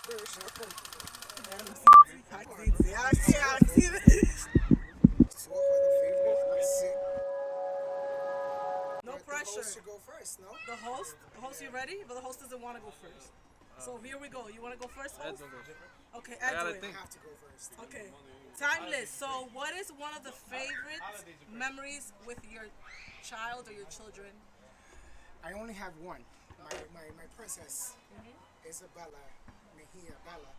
No pressure. Should go first, no? The host? The host, you ready? But the host doesn't want to go first. So here we go. You want to go first, host? Okay, Edwin. I have to go first. Okay. Timeless. So, what is one of the favorite memories with your child or your children? I only have one. My princess, Isabella Mejia Bella,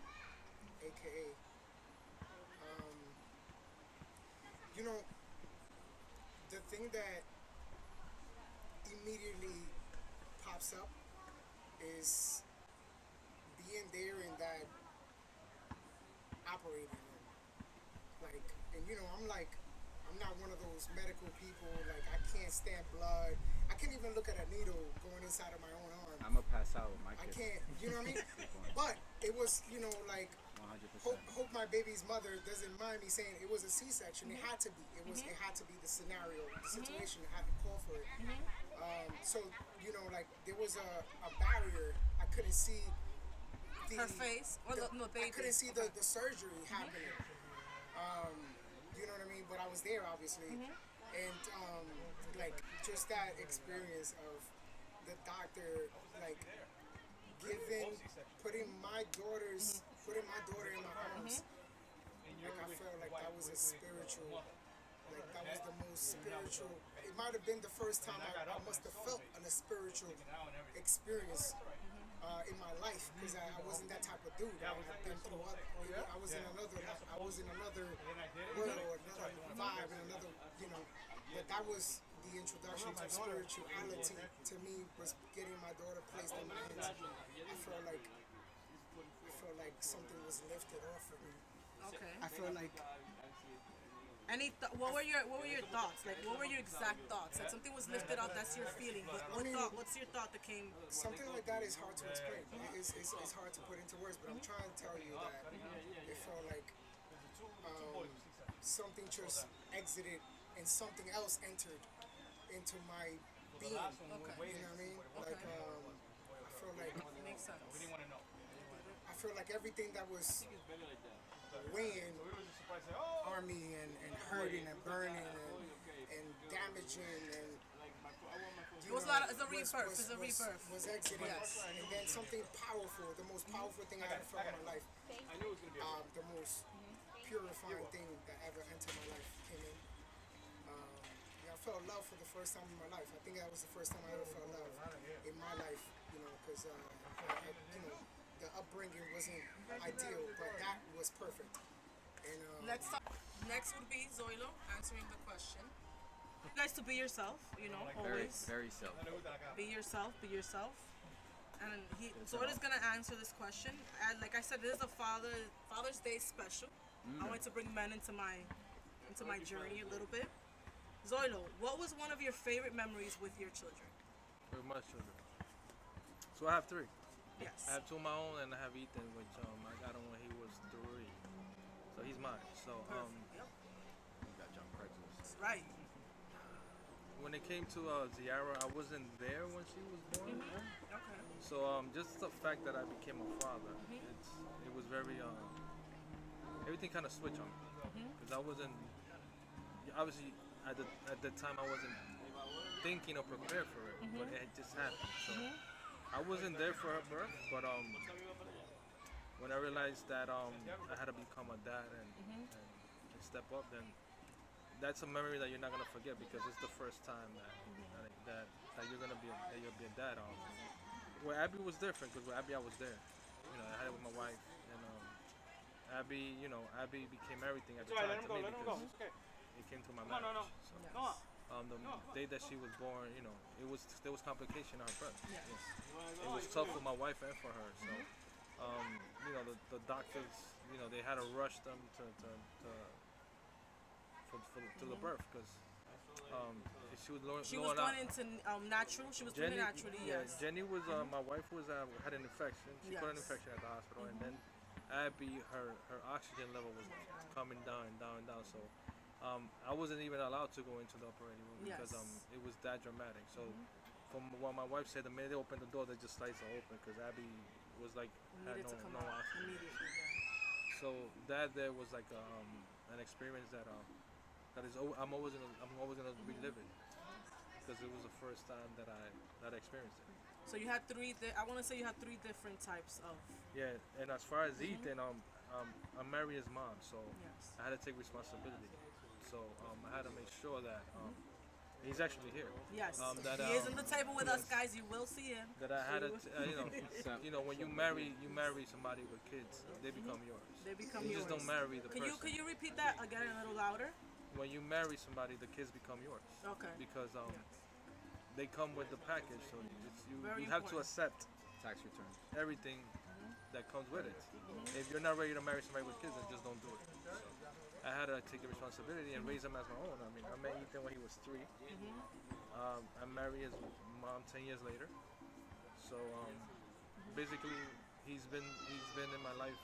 aka. Um, you know, the thing that immediately pops up is being there in that operating room. Like, and I'm not one of those medical people. Like, I can't stand blood. I can't even look at a needle going inside of my own arm. I'm gonna pass out with my I kid. can't, you know what I mean? But it was, like, 100%. hope my baby's mother doesn't mind me saying it was a C-section. It had to be. It had to be the scenario, the situation had to call for it. So, like, there was a barrier. I couldn't see Her face? Or the baby? I couldn't see the surgery happening. You know what I mean? But I was there, obviously. And, like, just that experience of the doctor, like, putting my daughter in my arms. Like, I felt like that was a spiritual, like, that was the most spiritual. It might have been the first time I must have felt a spiritual experience in my life, because I wasn't that type of dude. I been through I was in another world, another vibe, and another, but that was the introduction to spirituality to me, was getting my daughter placed in my hands. I felt like something was lifted off of me. Okay. I felt like What were your thoughts? Like, what were your exact thoughts? Like, something was lifted out. That's your feeling. But what's your thought that came? Something like that is hard to explain. It's hard to put into words. But I'm trying to tell you that it felt like something just exited and something else entered into my being. Okay. You know what I mean? Like, I feel like Makes sense. I feel like everything that was weighing on me and hurting and burning and damaging and It was a lot. It's a rebirth. It's a rebirth. was exiting. Yes. And then something powerful, the most powerful thing I ever felt in my life, the most purifying thing that ever entered my life came in. I felt love for the first time in my life. I think that was the first time I ever felt love in my life, because the upbringing wasn't ideal, but that was perfect. And Next would be Zoilo answering the question. You guys to be yourself, Very, always. very self. Be yourself, be yourself. And Zoilo's gonna answer this question. And like I said, it is a Father's Day special. I wanted to bring men into my journey a little bit. Zoilo, what was one of your favorite memories with your children? With my children. So I have three. Yes. I have two of my own, and I have Ethan, which I got him when he was 3. So he's mine. So Yep. You got John Craigslist. Right. when it came to Ziara, I wasn't there when she was born. Okay. So just the fact that I became a father, it was very everything kind of switched on me because I wasn't obviously at the time I wasn't thinking or prepared for it, but it just happened. So I wasn't there for her birth, but when I realized that I had to become a dad and step up, then that's a memory that you're not gonna forget because it's the first time that you're gonna you'll be a dad. Where Abby was different because with Abby I was there. I had it with my wife, and Abby became everything at the time to me because it came through my marriage. So, the day that she was born, there was complication in her birth. Yes. It was tough for my wife and for her. So, the doctors, they had to rush them to the birth because she was She was going into natural. She was doing it naturally. Yes. Jenny was my wife had an infection. She got an Yes. infection at the hospital, and then Abby, her oxygen level was coming down and down and down. So I wasn't even allowed to go into the operating room because Yes. it was that dramatic. So from what my wife said, the minute they opened the door, they just sliced it open because Abby was like had Needed to come no out oxygen. immediately. Yeah. So that there was like an experience that I'm always gonna relive it because it was the first time that I experienced it. So you had I want to say you had three different types of. Yeah, and as far as Ethan, I'm married his mom, so Yes. I had to take responsibility. So I had to make sure that he's actually here. Yes. That, He is on the table with us, guys. You will see him. That I had to, So- when you marry somebody with kids, they become yours. They become You yours. just don't marry the Could person. you repeat that again a little louder? When you marry somebody, the kids become yours. Okay. Because they come with the package, so Very you have to important. accept Tax returns. everything that comes with it. If you're not ready to marry somebody with kids, then just don't do it. So I had to take the responsibility and raise him as my own. I mean, I met Ethan when he was 3. I married his mom 10 years later. So basically, he's been in my life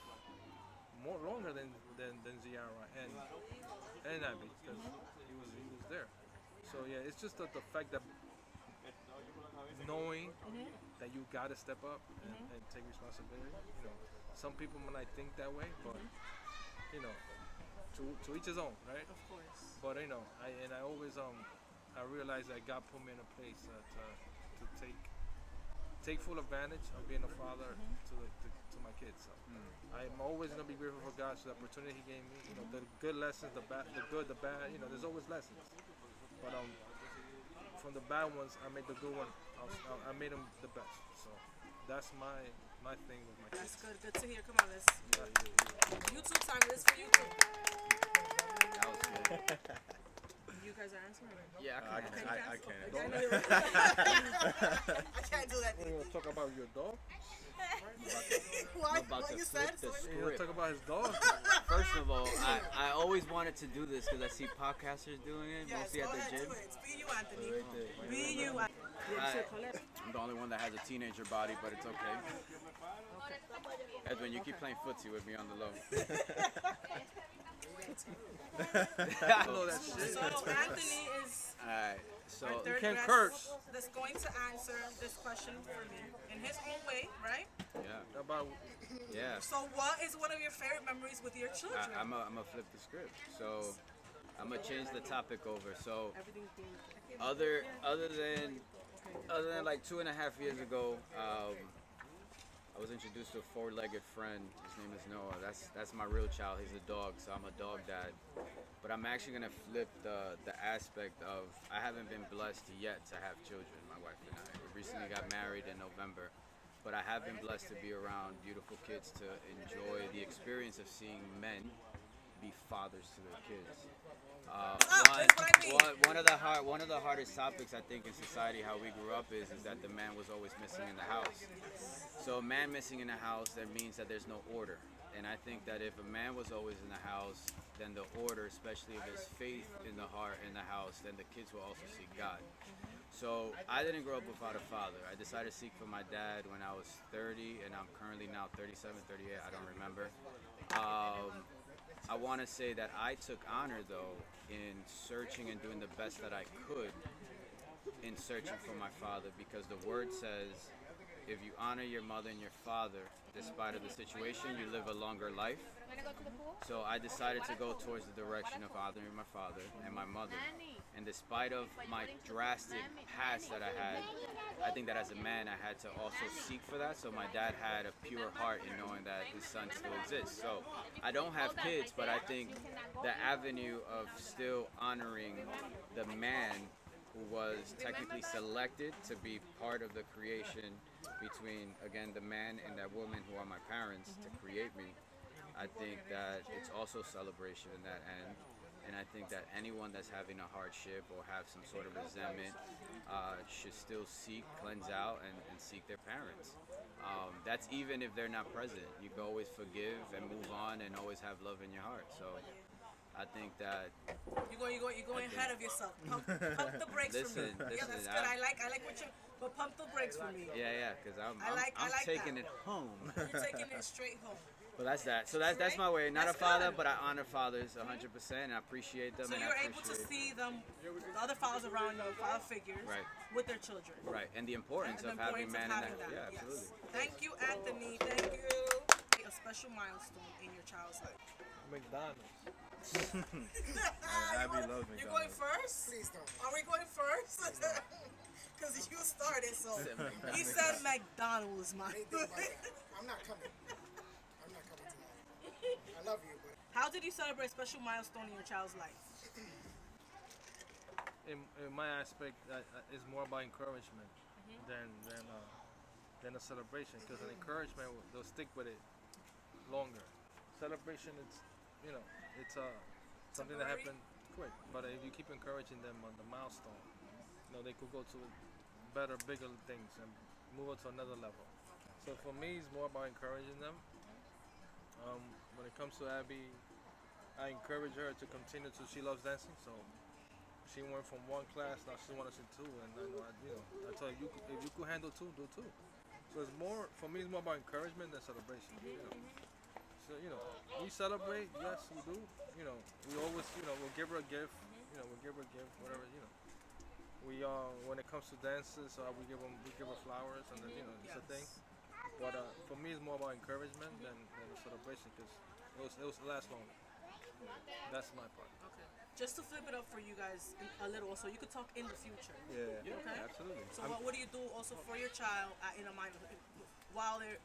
more longer than Ziara and Abby because he was there. So yeah, it's just the fact that knowing that you gotta step up and take responsibility. Some people might think that way, but to each his own, right? Of course. But I always I realized that God put me in a place to take full advantage of being a father to my kids. So I'm always gonna be grateful for God for the opportunity He gave me. The good lessons, the bad, the good, the bad. There's always lessons. But from the bad ones, I made the good one. I made them the best. So that's my thing with my That's kids. good. Good to hear. Come on, let's. Yeah. YouTube time. This is for you too. That was good. You guys are answering. Yeah, I Okay, can. I can. Okay, I know you're right. I can't do that. We're gonna talk about your dog. Why? about What to you flip said? the Sorry. We're gonna talk about his dog. First of all, I always wanted to do this because I see podcasters doing it, Yes, mostly go at the ahead, gym. do it. Be you, Anthony. Right there. Be you. I'm the only one that has a teenager body, but it's okay. Edwin, you keep playing footsie with me on the low. I know that shit. So Anthony is Alright, so our third can't guest curse. that's going to answer this question for me in his own way, right? yeah, About yeah. So what is one of your favorite memories with your children? I'm gonna flip the script. So I'm gonna change the topic over. So Everything's being other than like 2.5 years ago, I was introduced to a 4-legged friend. His name is Noah. That's my real child. He's a dog, so I'm a dog dad. But I'm actually gonna flip the aspect of I haven't been blessed yet to have children. My wife and I. We recently got married in November, but I have been blessed to be around beautiful kids to enjoy the experience of seeing men be fathers to their kids. that's what I mean. One of the hardest topics I think in society, how we grew up is that the man was always missing in the house. So a man missing in the house, that means that there's no order. And I think that if a man was always in the house, then the order, especially if there's faith in the heart in the house, then the kids will also seek God. So I didn't grow up without a father. I decided to seek for my dad when I was 30, and I'm currently now 37, 38, I don't remember. I want to say that I took honor, though, in searching and doing the best that I could in searching for my father, because the word says, if you honor your mother and your father, despite of the situation, you live a longer life. So I decided to go towards the direction of honoring my father and my mother. And despite of my drastic past that I had, I think that as a man, I had to also seek for that. So my dad had a pure heart in knowing that his son still exists. So I don't have kids, but I think the avenue of still honoring the man who was technically selected to be part of the creation between, again, the man and that woman who are my parents to create me, I think that it's also celebration in that end. And I think that anyone that's having a hardship or have some sort of resentment should still seek, cleanse out, and seek their parents. That's even if they're not present. You can always forgive and move on and always have love in your heart. So I think that You're going ahead of yourself. Pump the brakes for me. Listen, Yeah, that's listen, good. I like what you. But pump the brakes for me. yeah, because I'm I like taking that. it home. You're taking it straight home. But that's that. So that's my way. Not That's a father, good. but I honor fathers 100%. And I appreciate them. So and you're I able to appreciate see them, the other fathers around you, father figures, Right. with their children. Right, and the importance And the of having importance man of in having that. that. Yeah, Yes. absolutely. Thank you, Anthony. Thank you. A special milestone in your child's life. McDonald's. Abby loves You going McDonald's. first? Please don't. Are we going first? Because you started, so he said McDonald's, man. Anything but that. I'm not coming. I'm not coming tonight. I love you, but How did you celebrate a special milestone in your child's life? In my aspect, it's more about encouragement than a celebration. Because an encouragement, they'll stick with it longer. Celebration, it's something that Temporary? happened quick. But if you keep encouraging them on the milestone, they could go to better, bigger things and move on to another level. So for me, it's more about encouraging them. When it comes to Abby, I encourage her to continue to. She loves dancing, so she went from one class, now she wants to two, and I tell her, if you could handle two, do two. So it's more, for me, it's more about encouragement than celebration. So we celebrate, yes, we do. We always, we'll give her a gift. We'll give her a gift, whatever. We when it comes to dances, we give her flowers, and then it's a thing. But for me, it's more about encouragement than a celebration because it was last longer. That's my part. Okay. Just to flip it up for you guys a little, so you could talk in the future. Yeah. Okay. Absolutely. So what do you do also for your child in a milestone while they're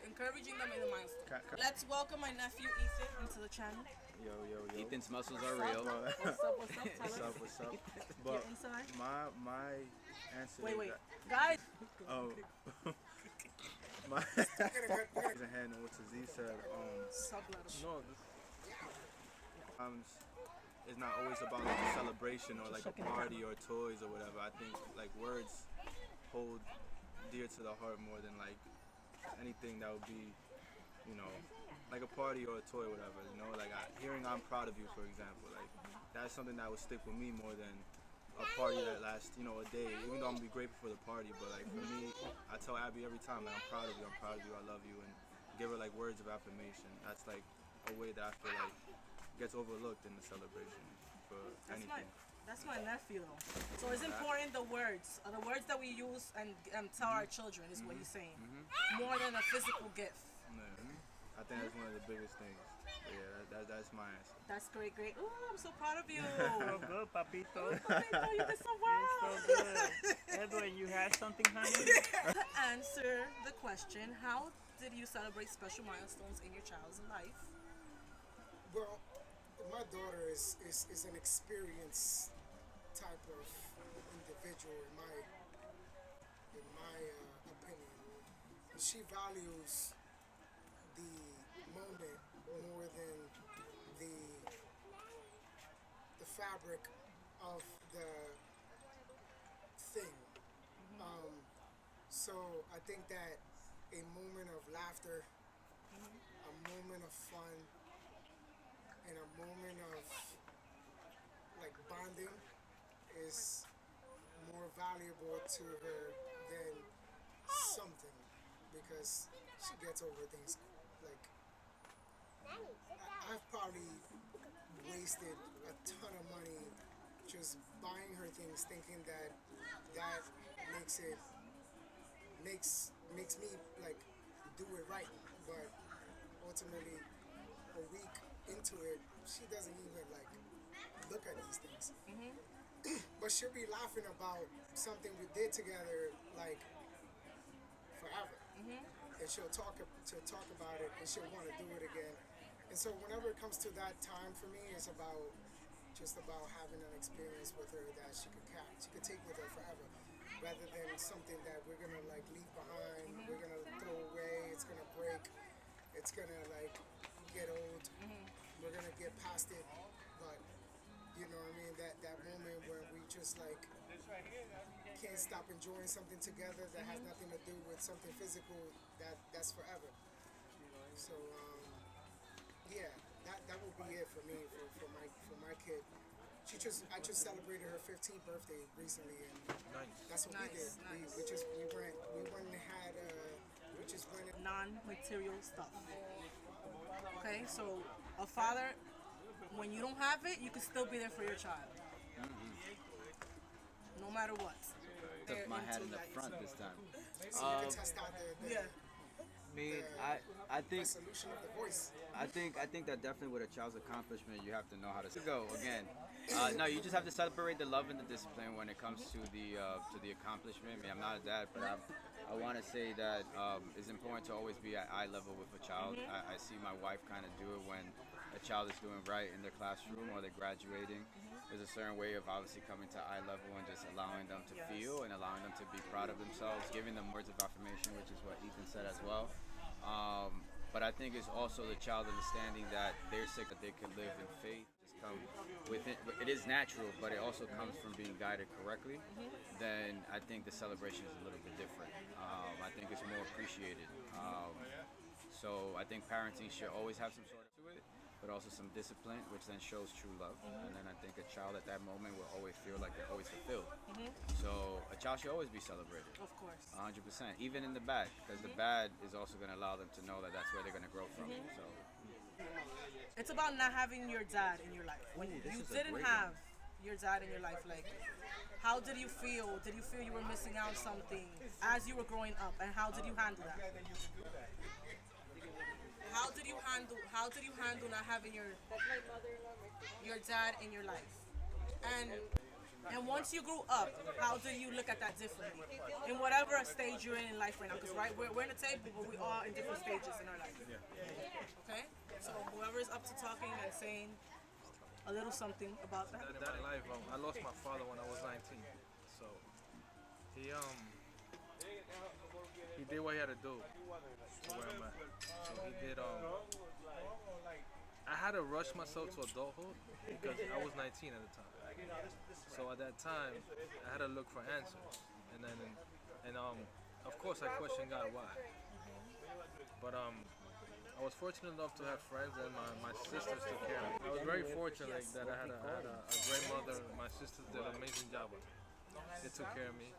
encouraging them in the milestone? Let's welcome my nephew Ethan into the channel. Yo. Ethan's muscles are real. What's up? Tell us. What's up? Get But inside. my answer Wait, is guys. that, oh, my in hand on what Tazee said. No, It's not always about like a celebration or like a party or toys or whatever. I think like words hold dear to the heart more than like anything that would be, like a party or a toy or whatever. Like hearing "I'm proud of you," for example, like that's something that would stick with me more than a party that lasts, a day. Even though I'm gonna be grateful for the party, but like for me, I tell Abby every time, like, I'm proud of you, I love you, and give her like words of affirmation. That's like a way that I feel like gets overlooked in the celebration for anything. That's my nephew though. So it's important the words that we use and tell our children is what he's saying. More than a physical gift. Yeah. I think that's one of the biggest things. Yeah, that's my answer. That's great. Ooh, I'm so proud of you. So good, papito. Papito, you did so well. So good. Edwin, you had something, honey? To answer the question, how did you celebrate special milestones in your child's life? well, my daughter is an experienced type of individual in my opinion. She values the moment more than the fabric of the thing. So I think that a moment of laughter, a moment of fun, and a moment of like bonding is more valuable to her than something, because she gets over things like I've probably wasted a ton of money just buying her things, thinking that makes me like do it right, but ultimately a week into it, she doesn't even like look at these things. But she'll be laughing about something we did together like forever, and she'll talk about it, and she'll want to do it again. And so whenever it comes to that time for me, it's just about having an experience with her that she could take with her forever, rather than something that we're gonna like leave behind, we're gonna throw away, it's gonna break, it's gonna like get old, we're gonna get past it. But you know what I mean, that moment where we just like can't stop enjoying something together that has nothing to do with something physical, that's forever. So yeah, that would be it for me for my kid. I just celebrated her 15th birthday recently, and Nice. that's what we did. Nice. We went and had we just went and Non-material stuff. Okay, so a father, when you don't have it, you can still be there for your child. No matter what. Took my hat in the Intellect. front this time. so you can test out the Yeah. I mean, I think resolution of the voice. I think that definitely with a child's accomplishment, you have to know how to go again. No, you just have to celebrate the love and the discipline when it comes to the accomplishment. I mean, I'm not a dad, but I want to say that it's important to always be at eye level with a child. I see my wife kind of do it when a child is doing right in their classroom or they're graduating. There's a certain way of obviously coming to eye level and just allowing them to feel and allowing them to be proud of themselves, giving them words of affirmation, which is what Ethan said as well. But I think it's also the child understanding that they're sick, that they can live in faith. Just come within. It is natural, but it also comes from being guided correctly. Then I think the celebration is a little bit different. I think it's more appreciated. So I think parenting should always have some sort of to it, but also some discipline, which then shows true love. And then I think a child at that moment will always feel like they're always fulfilled. So a child should always be celebrated. Of course. 100%, even in the bad, because the bad is also going to allow them to know that that's where they're going to grow from. So It's about not having your dad in your life. When this you is a didn't great have your dad in your life, like, how did you feel? Did you feel you were missing out something as you were growing up, and how did you handle that? How did you handle not having your dad in your life? And once you grew up, how do you look at that differently? In whatever stage you're in life right now, because right, we're in a table, but we are in different stages in our life. Okay? So whoever is up to talking and saying a little something about that. That life, I lost my father when I was 19. So he did what he had to do to where I'm at. So he did I had to rush myself to adulthood because I was 19 at the time. So at that time I had to look for answers. And of course I questioned God why. But I was fortunate enough to have friends, and my sisters took care of me. I was very fortunate that I had a great mother. My sisters did an amazing job with me. They took care of me.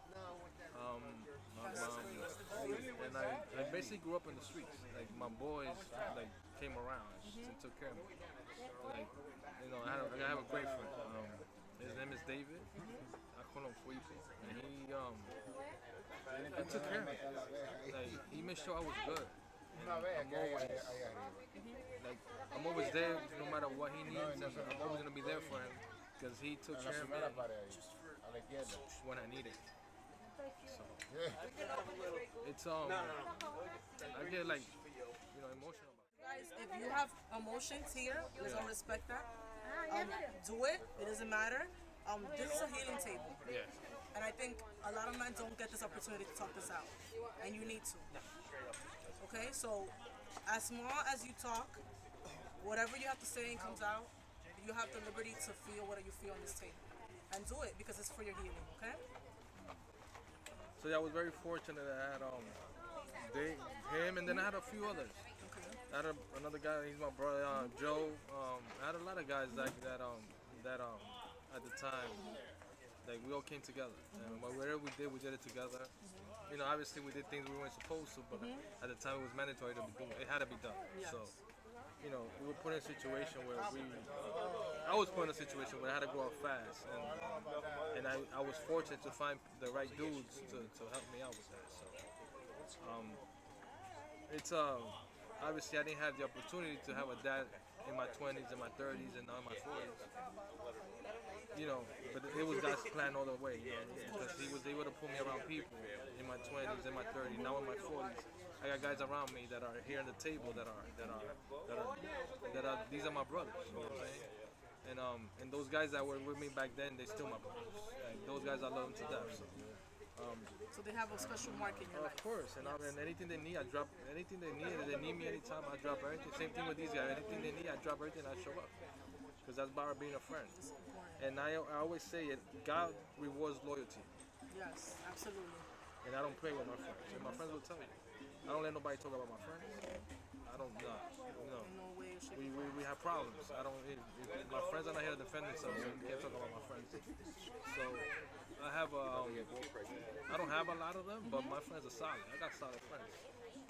My mom, and I basically grew up in the streets. Like my boys, like came around and took care of me. Like I have a great friend. His name is David. I call him Fuipo, and he took care of me. Like he made sure I was good. I'm always there no matter what he needs, and I'm always gonna be there for him because he took care of me when I needed. So it's I get like emotional about it. Guys, if you have emotions here, please don't respect that. Do it. It doesn't matter. This is a healing table. Yeah. And I think a lot of men don't get this opportunity to talk this out. And you need to. Okay? So, as small as you talk, whatever you have to say and comes out, you have the liberty to feel what you feel on this table. And do it because it's for your healing, okay? So yeah, I was very fortunate that I had him, and then I had a few others. I had another guy. He's my brother, Joe. I had a lot of guys that at the time, like we all came together. And whatever we did it together. Obviously we did things we weren't supposed to, but at the time it was mandatory to be done. It had to be done. Yes. So, we were put in a situation where I was put in a situation where I had to grow up fast, and I was fortunate to find the right dudes to help me out with that. So, it's obviously I didn't have the opportunity to have a dad in my 20s, in my 30s, and now in my 40s. But it was God's plan all the way, because He was able to put me around people in my 20s, in my 30s, now in my 40s. I got guys around me that are here on the table that are these are my brothers. You know what I'm saying? And those guys that were with me back then, they still my brothers. And those guys I love them to death. So they have a special mark in your life. Of course, and anything they need, I drop. Anything they need, if they need me anytime, I drop everything. Same thing with these guys. Anything they need, I drop everything. I show up, because that's about being a friend. And I always say it. God rewards loyalty, Yes, absolutely. and I don't play with my friends. And my friends will tell you. I don't let nobody talk about my friends. I don't know. No. In no way, shape, We have problems. I don't. My friends are not here to defend themselves. So we can't talk about my friends. So I have I don't have a lot of them, but my friends are solid. I got solid friends.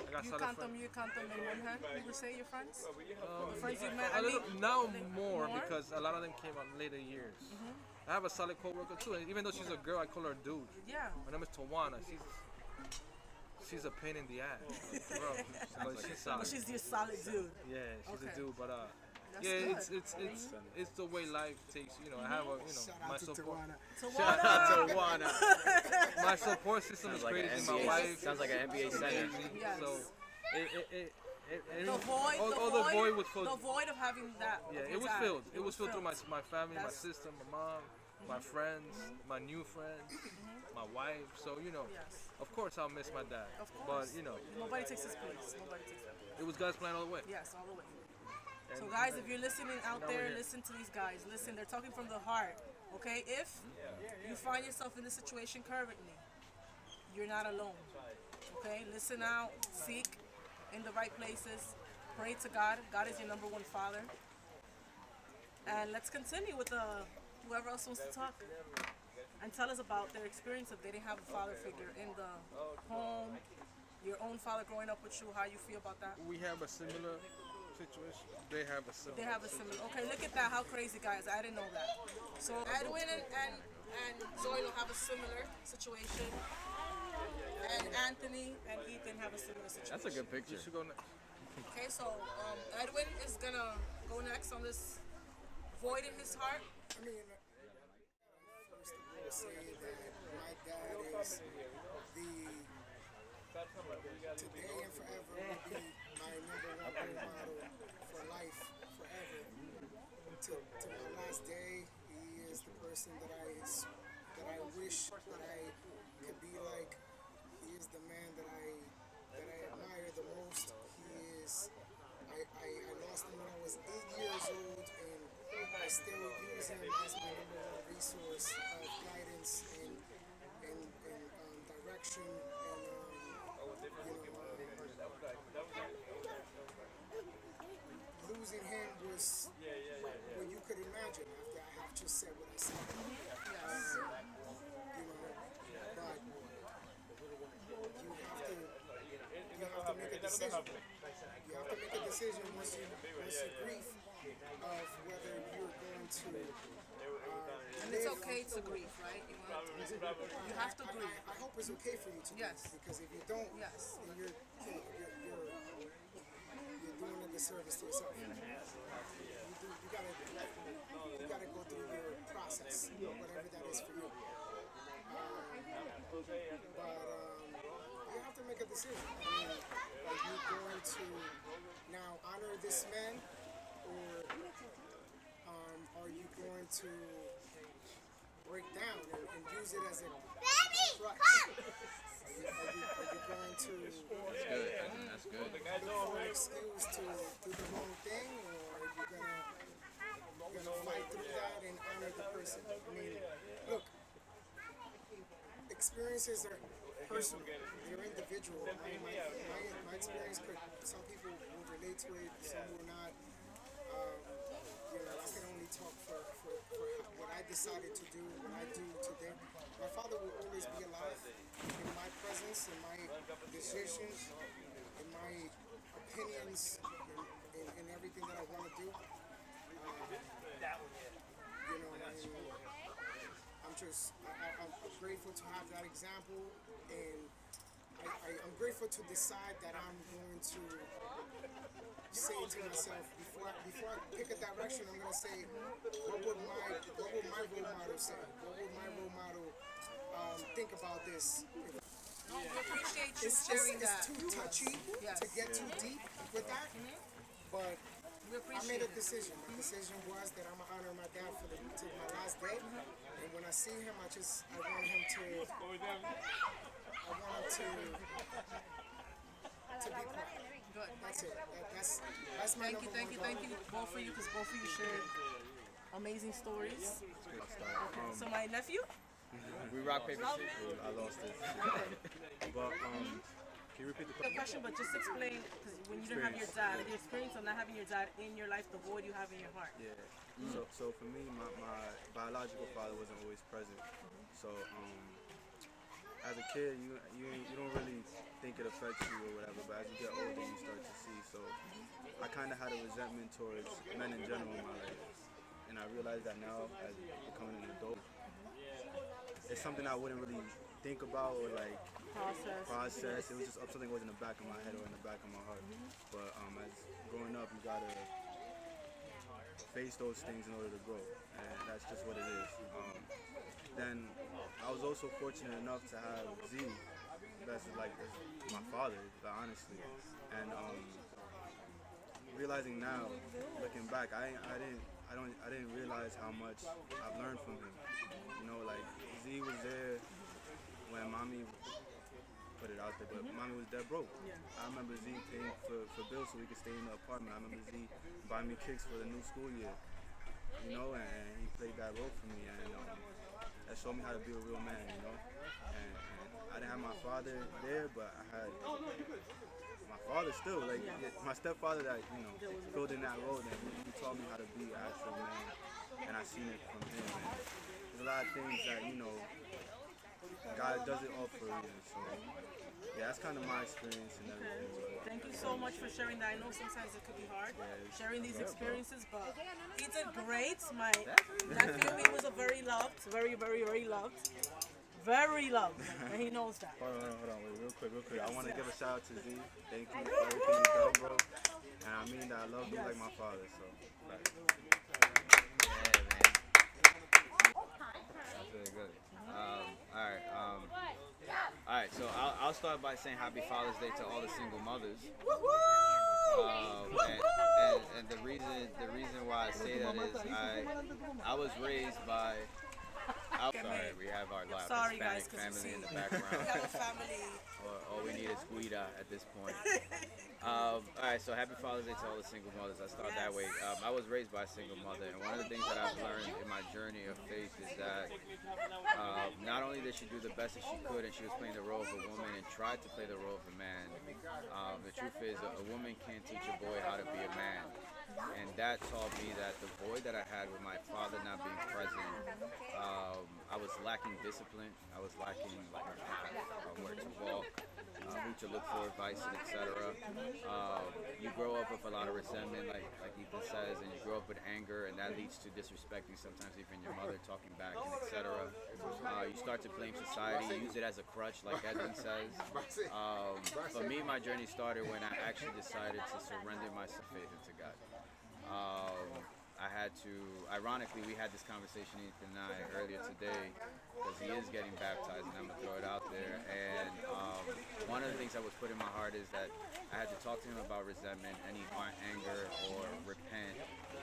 I got You solid count friends. them. You count them in one hand. You would say your friends. The friends you met. A little, now more, more? because a lot of them came out later years. I have a solid coworker too, and even though she's a girl, I call her dude. Yeah. Her name is Tawana. She's a pain in the ass, bro. But she's solid. But she's your solid dude. Yeah, she's Okay. a dude, but That's yeah, good. it's the way life takes. You know, I have a Shout my out to support. Tawana. Shout out Tawana. to Tawana. My support system is Sounds like an crazy. NBA. My wife Sounds like an NBA center. Yes. So The void, the void was filled. the void of having that. Yeah, of it was that. filled. It was filled through my family, my That's- sister, my mom, my friends, my new friends, my wife. So Yes. of course I'll miss my dad. Of But course. Nobody takes his place. Nobody takes that place. it was God's plan all the way. Yes, all the way. So And- guys, if you're listening out now there, we're here. listen to these guys. Listen, they're talking from the heart. Okay? If you find yourself in this situation currently, you're not alone. Okay? Listen out, seek in the right places. Pray to God. God is your number one father. And let's continue with whoever else wants to talk. And tell us about their experience if they didn't have a father figure in the home, your own father growing up with you, how you feel about that. We have a similar situation. They have a similar. They have a similar. Okay, look at that. How crazy, guys. I didn't know that. So Edwin and Zoilo have a similar situation. And Anthony and Ethan have a similar situation. That's a good You picture. should go next. Okay, so Edwin is gonna go next on this void in his heart. I mean, first I will say that my dad is today and forever will be my number one role model for life, forever. To my last day, he is the person that I wish that I could be like. He is the man that I admire the most. He is. I lost him when I was 8 years old, and I still use him as my number one resource of guidance and direction. Losing him was what you could imagine after I have just said what I said. But you have to make a decision. You have to make a decision once you grieve of whether you're going to. And it's okay to grieve, right? You have to grieve. I hope it's okay for you to grieve, Yes. because if you don't, Yes. then you're doing a disservice to yourself. You gotta go through your process, whatever that is for you. But you have to make a decision. I mean, are you going to now honor this man, or are you going to break down and use it as a crutch? Are you going to That's good. That's good. look for an excuse to do the wrong thing, or are you gonna fight through that and honor the person? I mean, look, experiences are personal, they're individual. My experience could, some people will relate to it, some will not. I can only talk for what I decided to do, what I do today. My father will always be alive in my presence, in my decisions, in my opinions, in everything that I want to do. I'm grateful to have that example, and I'm grateful to decide that I'm going to say to myself, before I pick a direction, I'm gonna say, what would my role model say? What would my role model think about this? No, we appreciate you It's sharing that. too touchy Yes. to get too deep with that, but We I appreciate made a it. decision. My decision was that I'm gonna honor my dad till my last day, and when I see him, I want him to be proud. Good. That's it. That's my Thank you, number thank you, one thank goal. you, both of you, because both of you shared amazing stories. Good stuff. So my nephew, We rock paper scissors. I lost it. But you repeat the The question, but just explain, because when you didn't have your dad, the experience of not having your dad in your life, the void you have in your heart. Yeah. So for me, my biological father wasn't always present. So as a kid, you don't really think it affects you or whatever, but as you get older, you start to see. So I kind of had a resentment towards men in general in my life, and I realized that now as becoming an adult, it's something I wouldn't really think about or like process. It was just something that was in the back of my head or in the back of my heart. But as growing up, you gotta face those things in order to grow, and that's just what it is. Then I was also fortunate enough to have Z, that's like my father, honestly, and realizing now, looking back, I didn't realize how much I've learned from him. You know, like Z was there when mommy put it out there, but mommy was dead broke. I remember Z paying for bills so we could stay in the apartment. I remember Z buying me kicks for the new school year, you know, and he played that role for me, and that showed me how to be a real man, you know. And I didn't have my father there, but I had my father still, like my stepfather that, you know, filled in that role, and he taught me how to be an actual man, and I seen it from him. And there's a lot of things that, you know, God does it all for a reason. So yeah, that's kind of my experience and everything. But Thank you so much for sharing that. I know sometimes it could be hard sharing these experiences, but he did great. My nephew, he was a very loved, very loved, and he knows that. hold on, wait, real quick. I want to give a shout out to Z. Thank you for everything you've done, bro. And I mean that I love you like my father. So. Right. That's really good. All right. So I'll start by saying Happy Father's Day to all the single mothers. And the reason why I say that is I was raised by. Sorry, we have our Sorry, Hispanic guys, 'cause you family see, in the we background. have a family. All we need is Guida at this point. All right, so happy Father's Day to all the single mothers. I start that way. I was raised by a single mother, and one of the things that I've learned in my journey of faith is that not only did she do the best that she could, and she was playing the role of a woman and tried to play the role of a man, the truth is a woman can't teach a boy how to be a man. And that taught me that the void that I had with my father not being present, I was lacking discipline. I was lacking like a path of where to walk, who to look for advice, and etc. You grow up with a lot of resentment, like Ethan says, and you grow up with anger, and that leads to disrespecting sometimes even your mother, talking back, and etc. You start to blame society, use it as a crutch, like Edwin says. For me, my journey started when I actually decided to surrender my faith into God. I had to, ironically, we had this conversation, Ethan and I, earlier today, because he is getting baptized, and I'm going to throw it out there. And one of the things that was put in my heart is that I had to talk to him about resentment, any anger, or repent,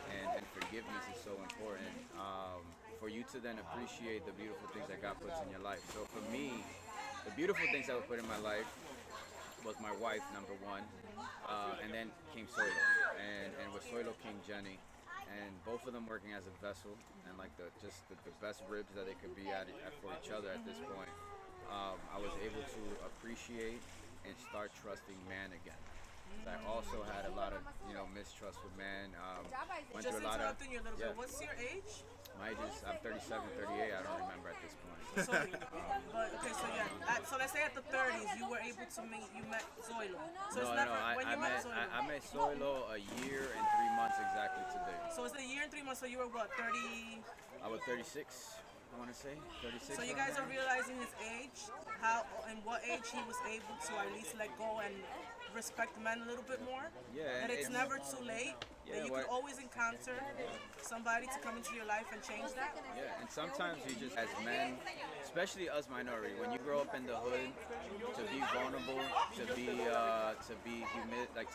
and forgiveness is so important for you to then appreciate the beautiful things that God puts in your life. So for me, the beautiful things that were put in my life was my wife, number one, and then came Soilo, and with Soilo came Jenny, and both of them working as a vessel, and like the best ribs that they could be at for each other at this point. I was able to appreciate and start trusting man again. I also had a lot of mistrust with man. Went Just through a lot of interrupting you a little bit. What's your age? my age is I'm 37, 38. I don't remember at this point. Sorry. But okay, so yeah. So let's say at the 30s you were able to you met Zoilo. So it's never when you met Zoilo. I met Soilo a year and 3 months exactly today. So it's a year and 3 months. So you were what, 30? I was 36. I want to say 36. So you guys are realizing his age, how and what age he was able to at least let go and respect men a little bit more. Yeah, That it's never too late. Yeah, that you can always encounter somebody to come into your life and change that. Yeah, and sometimes you just, as men, especially us minority, when you grow up in the hood, to be vulnerable, to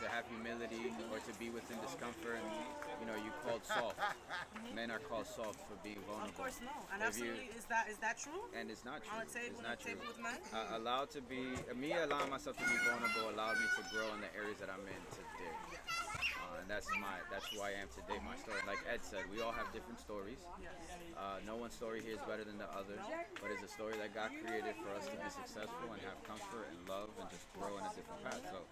have humility, or to be within discomfort, you're called soft. Men are called soft for being vulnerable. Of course, no. And If you- absolutely, is that true? And it's not true. On a table, It's not true. with men? Allowing myself to be vulnerable allowed me to grow in the areas that I'm in today. And that's that's who I am today. My story, like Ed said, we all have different stories. No one's story here is better than the other, but it's a story that God created for us to be successful and have comfort and love and just grow in a different path. So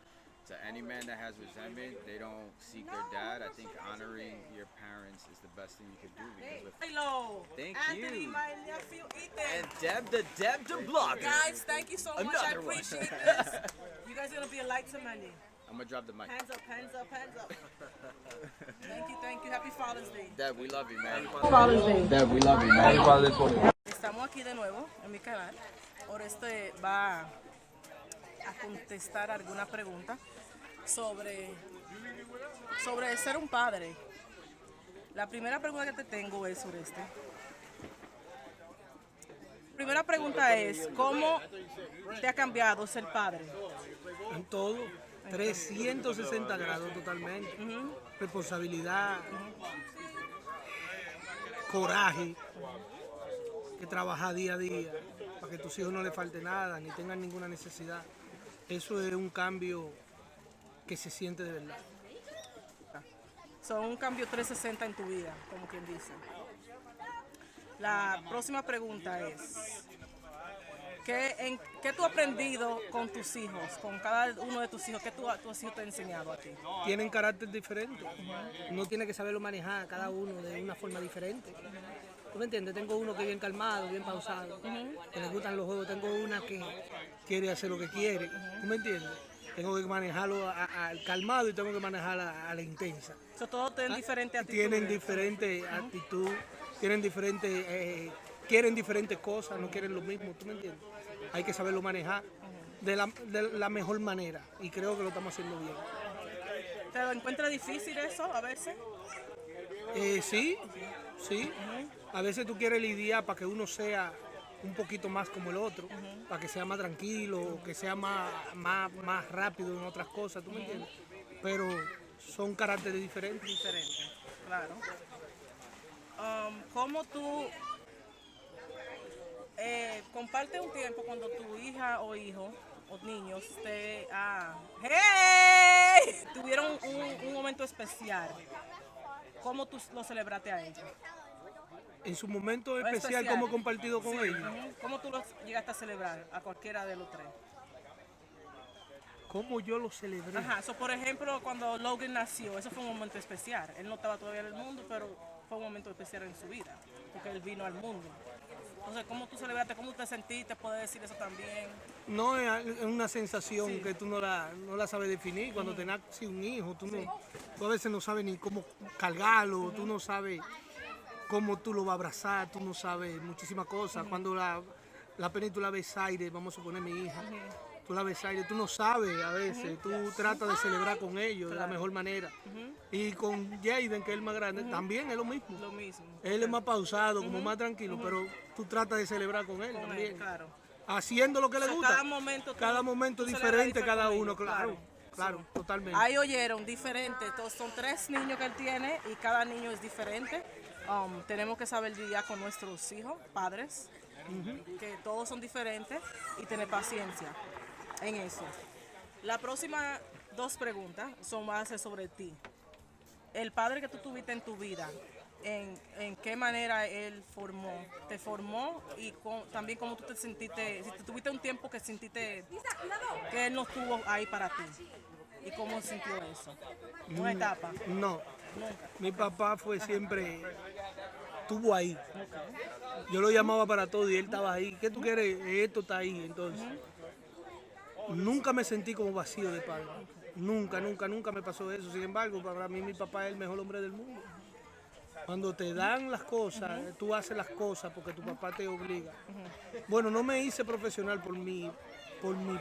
to any man that has resentment, they don't seek their dad. I think honoring your parents is the best thing you could do because with Hello. Thank Anthony, you. my nephew, Ethan. and Deb the blogger. Guys, thank you so much. I Another one. appreciate this. You guys are gonna be a light to many. I'm gonna drop the mic. Hands up, hands up, hands up. Thank you. Happy Father's Day. Deb, we love you, man. Father's Day. Deb, we love you, man. Estamos aquí de nuevo en mi canal. Oreste va a contestar alguna pregunta sobre ser un padre. La primera pregunta que te tengo es, Oreste. Primera pregunta es, ¿cómo te ha cambiado ser padre? En todo, 360 grados totalmente. Responsabilidad, coraje, que trabaja día a día para que a tus hijos no les falte nada, ni tengan ninguna necesidad. Eso es un cambio que se siente de verdad. Son un cambio 360 en tu vida, como quien dice. La próxima pregunta es, ¿qué tú has aprendido con tus hijos, con cada uno de tus hijos? ¿Qué tus hijos te han enseñado a ti? Tienen carácter diferente. Uno tiene que saberlo manejar cada uno de una forma diferente. ¿Tú me entiendes? Tengo uno que es bien calmado, bien pausado, que le gustan los juegos. Tengo una que quiere hacer lo que quiere. ¿Tú me entiendes? Tengo que manejarlo al calmado y tengo que manejar a la intensa. Todos tienen diferentes actitudes. Tienen diferente actitud, quieren diferentes cosas, no quieren lo mismo. ¿Tú me entiendes? Hay que saberlo manejar de la mejor manera y creo que lo estamos haciendo bien. ¿Te lo encuentras difícil eso a veces? Sí. A veces tú quieres lidiar para que uno sea un poquito más como el otro, para que sea más tranquilo, que sea más rápido en otras cosas, ¿tú me entiendes? Pero son caracteres diferentes. Diferente, claro. ¿Cómo tú comparte un tiempo cuando tu hija o hijo o niños tuvieron un momento especial? ¿Cómo tú lo celebraste a ellos? En su momento especial, ¿cómo he compartido con ellos? ¿Cómo tú los llegaste a celebrar a cualquiera de los tres? ¿Cómo yo lo celebré? Ajá, por ejemplo, cuando Logan nació, eso fue un momento especial. Él no estaba todavía en el mundo, pero fue un momento especial en su vida, porque él vino al mundo. Entonces, ¿cómo tú celebraste? ¿Cómo te sentiste? ¿Puedes decir eso también? No, es una sensación que tú no la sabes definir. Cuando te nace un hijo, tú a veces no sabes ni cómo cargarlo, tú no sabes cómo tú lo vas a abrazar, tú no sabes muchísimas cosas. Cuando la península ves aire, vamos a suponer mi hija, tú la ves aire, tú no sabes a veces, tú tratas de celebrar con ellos de la mejor manera. Y con Jaden, que es el más grande, también es lo mismo. Lo mismo. Él es más pausado, como más tranquilo, pero tú tratas de celebrar con él Con también. él, claro. Haciendo lo que le gusta. Cada momento es tú diferente celebras cada con uno, ellos, claro, totalmente. Ahí oyeron, diferente. Entonces, son 3 niños que él tiene y cada niño es diferente. Tenemos que saber lidiar con nuestros hijos, padres, que todos son diferentes y tener paciencia en eso. La próxima 2 preguntas son más sobre ti. El padre que tú tuviste en tu vida, ¿en qué manera él te formó y también cómo tú te sentiste, si tú tuviste un tiempo que sentiste que él no estuvo ahí para ti? ¿Y cómo sintió eso? ¿Una etapa? No, Nunca. mi papá fue siempre, estuvo ahí. Yo lo llamaba para todo y él estaba ahí. ¿Qué tú quieres? Esto está ahí. Entonces, nunca me sentí como vacío de padre. Nunca me pasó eso. Sin embargo, para mí mi papá es el mejor hombre del mundo. Cuando te dan las cosas, tú haces las cosas porque tu papá te obliga. Bueno, no me hice profesional por mi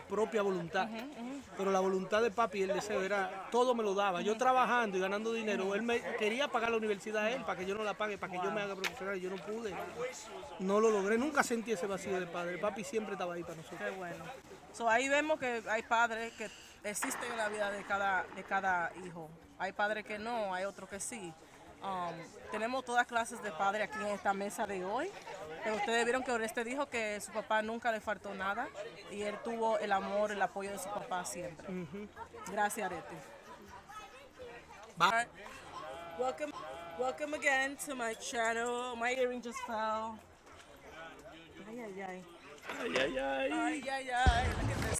propia voluntad, pero la voluntad de papi, el deseo era, todo me lo daba. Yo trabajando y ganando dinero, él me quería pagar la universidad a él para que yo no la pague, para que yo me haga profesional, y yo no pude. No lo logré, nunca sentí ese vacío de padre. Papi siempre estaba ahí para nosotros. Qué bueno. Ahí vemos que hay padres que existen en la vida de cada hijo. Hay padres que no, hay otros que sí. Tenemos todas clases de padres aquí en esta mesa de hoy, pero ustedes vieron que Oreste dijo que su papá nunca le faltó nada y él tuvo el amor, el apoyo de su papá siempre. Gracias, Arete. Welcome again to my channel. My earring just fell. Ay, ay, ay. Ay, ay, ay. Ay, ay, ay. Look at this.